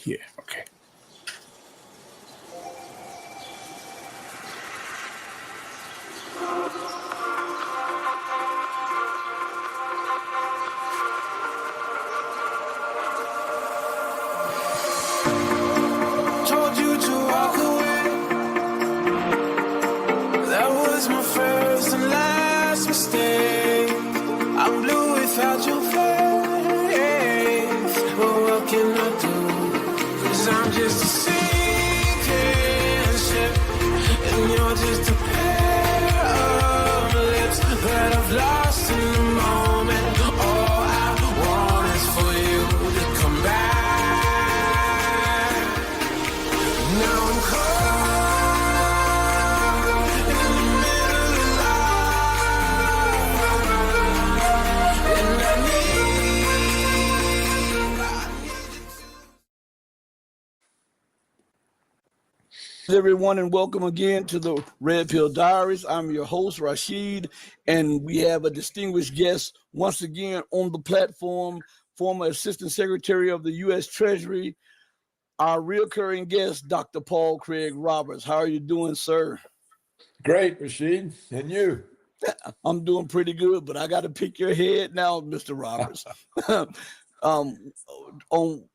here. Okay. Told you to walk away. That was my first and last mistake. I'm blue without your face. But what can I do? 'Cause I'm just a sinking ship, and you're just a pair of lips that I've lost in the moment. All I want is for you to come back. Now I'm caught in the middle of love, and I need Everyone, and welcome again to the Red Pill Diaries. I'm your host, Rashid, and we have a distinguished guest once again on the platform, former Assistant Secretary of the U.S. Treasury, our recurring guest, Dr. Paul Craig Roberts. How are you doing, sir? Great, Rashid. And you? I'm doing pretty good, but I got to pick your head now, Mr. Roberts. On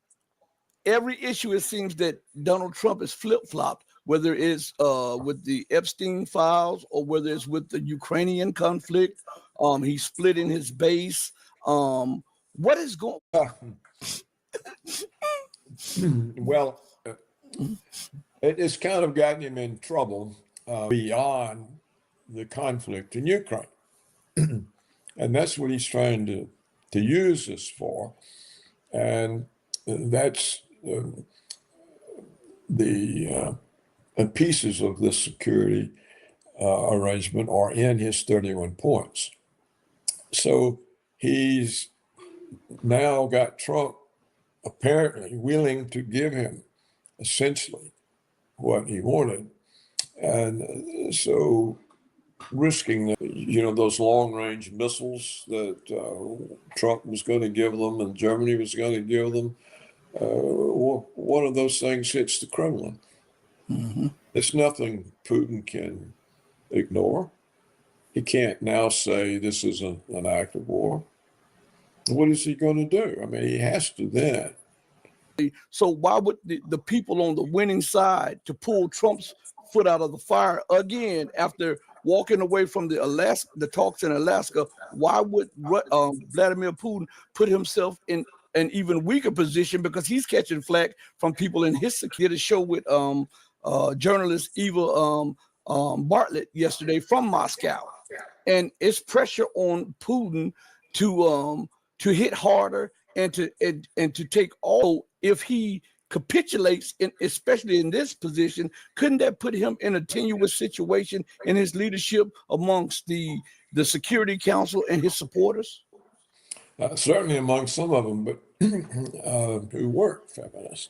every issue, it seems that Donald Trump is flip-flopped, whether it's with the Epstein files or whether it's with the Ukrainian conflict. He's splitting his base. What is going Well, it's kind of gotten him in trouble beyond the conflict in Ukraine. And that's what he's trying to use this for. And that's the pieces of this security arrangement are in his 31 points. So he's now got Trump apparently willing to give him essentially what he wanted. And so risking, those long-range missiles that Trump was going to give them and Germany was going to give them, one of those things hits the Kremlin. Mm-hmm. It's nothing Putin can ignore. He can't now say this isn't an act of war. What is he going to do? I mean, he has to then. So why would the people on the winning side to pull Trump's foot out of the fire again after walking away from the talks in Alaska? Why would Vladimir Putin put himself in an even weaker position because he's catching flack from people in his security? Did a show with journalist Eva Bartlett yesterday from Moscow, and it's pressure on Putin to hit harder and to take all. If he capitulates, especially in this position, couldn't that put him in a tenuous situation in his leadership amongst the Security Council and his supporters? Certainly among some of them, but who weren't feminists.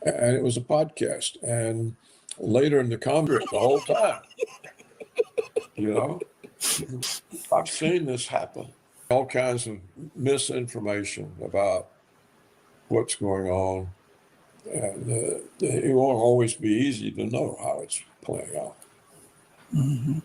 And it was a podcast. And later in the Congress, the whole time, I've seen this happen. All kinds of misinformation about what's going on. And it won't always be easy to know how it's playing out. Mm-hmm.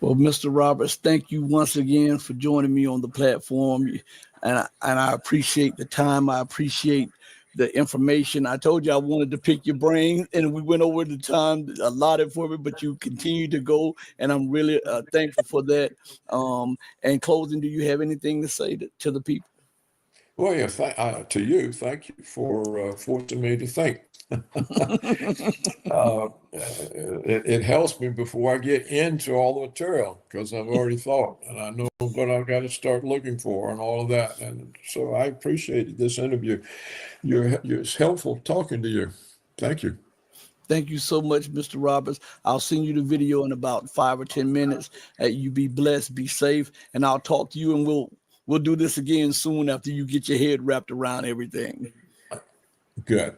Well, Mr. Roberts, thank you once again for joining me on the platform. And I appreciate the time. I appreciate the information. I told you I wanted to pick your brain, and we went over the time allotted for me, but you continue to go, and I'm really thankful for that. And closing, do you have anything to say to the people? Well, yeah, to you, thank you for forcing me to think. It helps me before I get into all the material because I've already thought and I know what I've got to start looking for and all of that. And so I appreciated this interview. It's helpful talking to you. Thank you. Thank you so much, Mr. Roberts. I'll send you the video in about 5 or 10 minutes. You be blessed, be safe, and I'll talk to you, and we'll do this again soon after you get your head wrapped around everything. Good.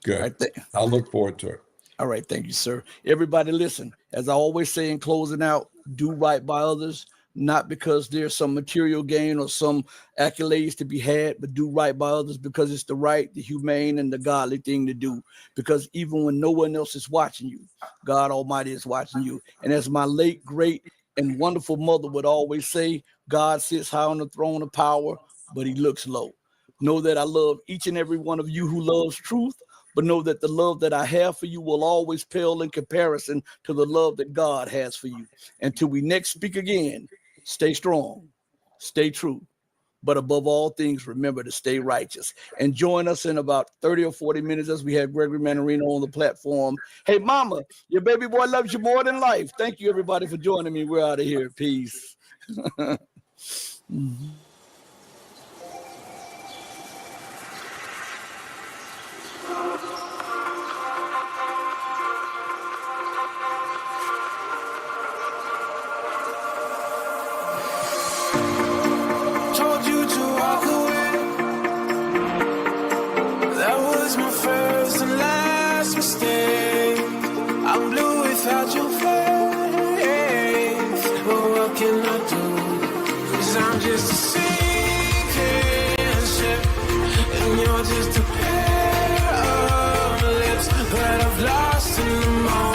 Right, I'll look forward to it. All right. Thank you, sir. Everybody listen, as I always say in closing out, do right by others, not because there's some material gain or some accolades to be had, but do right by others because it's the right, the humane, and the godly thing to do. Because even when no one else is watching you, God Almighty is watching you. And as my late, great, and wonderful mother would always say, God sits high on the throne of power, but he looks low. Know that I love each and every one of you who loves truth, but know that the love that I have for you will always pale in comparison to the love that God has for you. Until we next speak again, stay strong, stay true, but above all things, remember to stay righteous. And join us in about 30 or 40 minutes as we have Gregory Mannarino on the platform. Hey, mama, your baby boy loves you more than life. Thank you, everybody, for joining me. We're out of here. Peace. Told you to walk away. That was my first and last mistake. I'm blue without your face. But what can I do? 'Cause I'm just a sinking ship, and you're just a pair of lips that I've lost in the moment.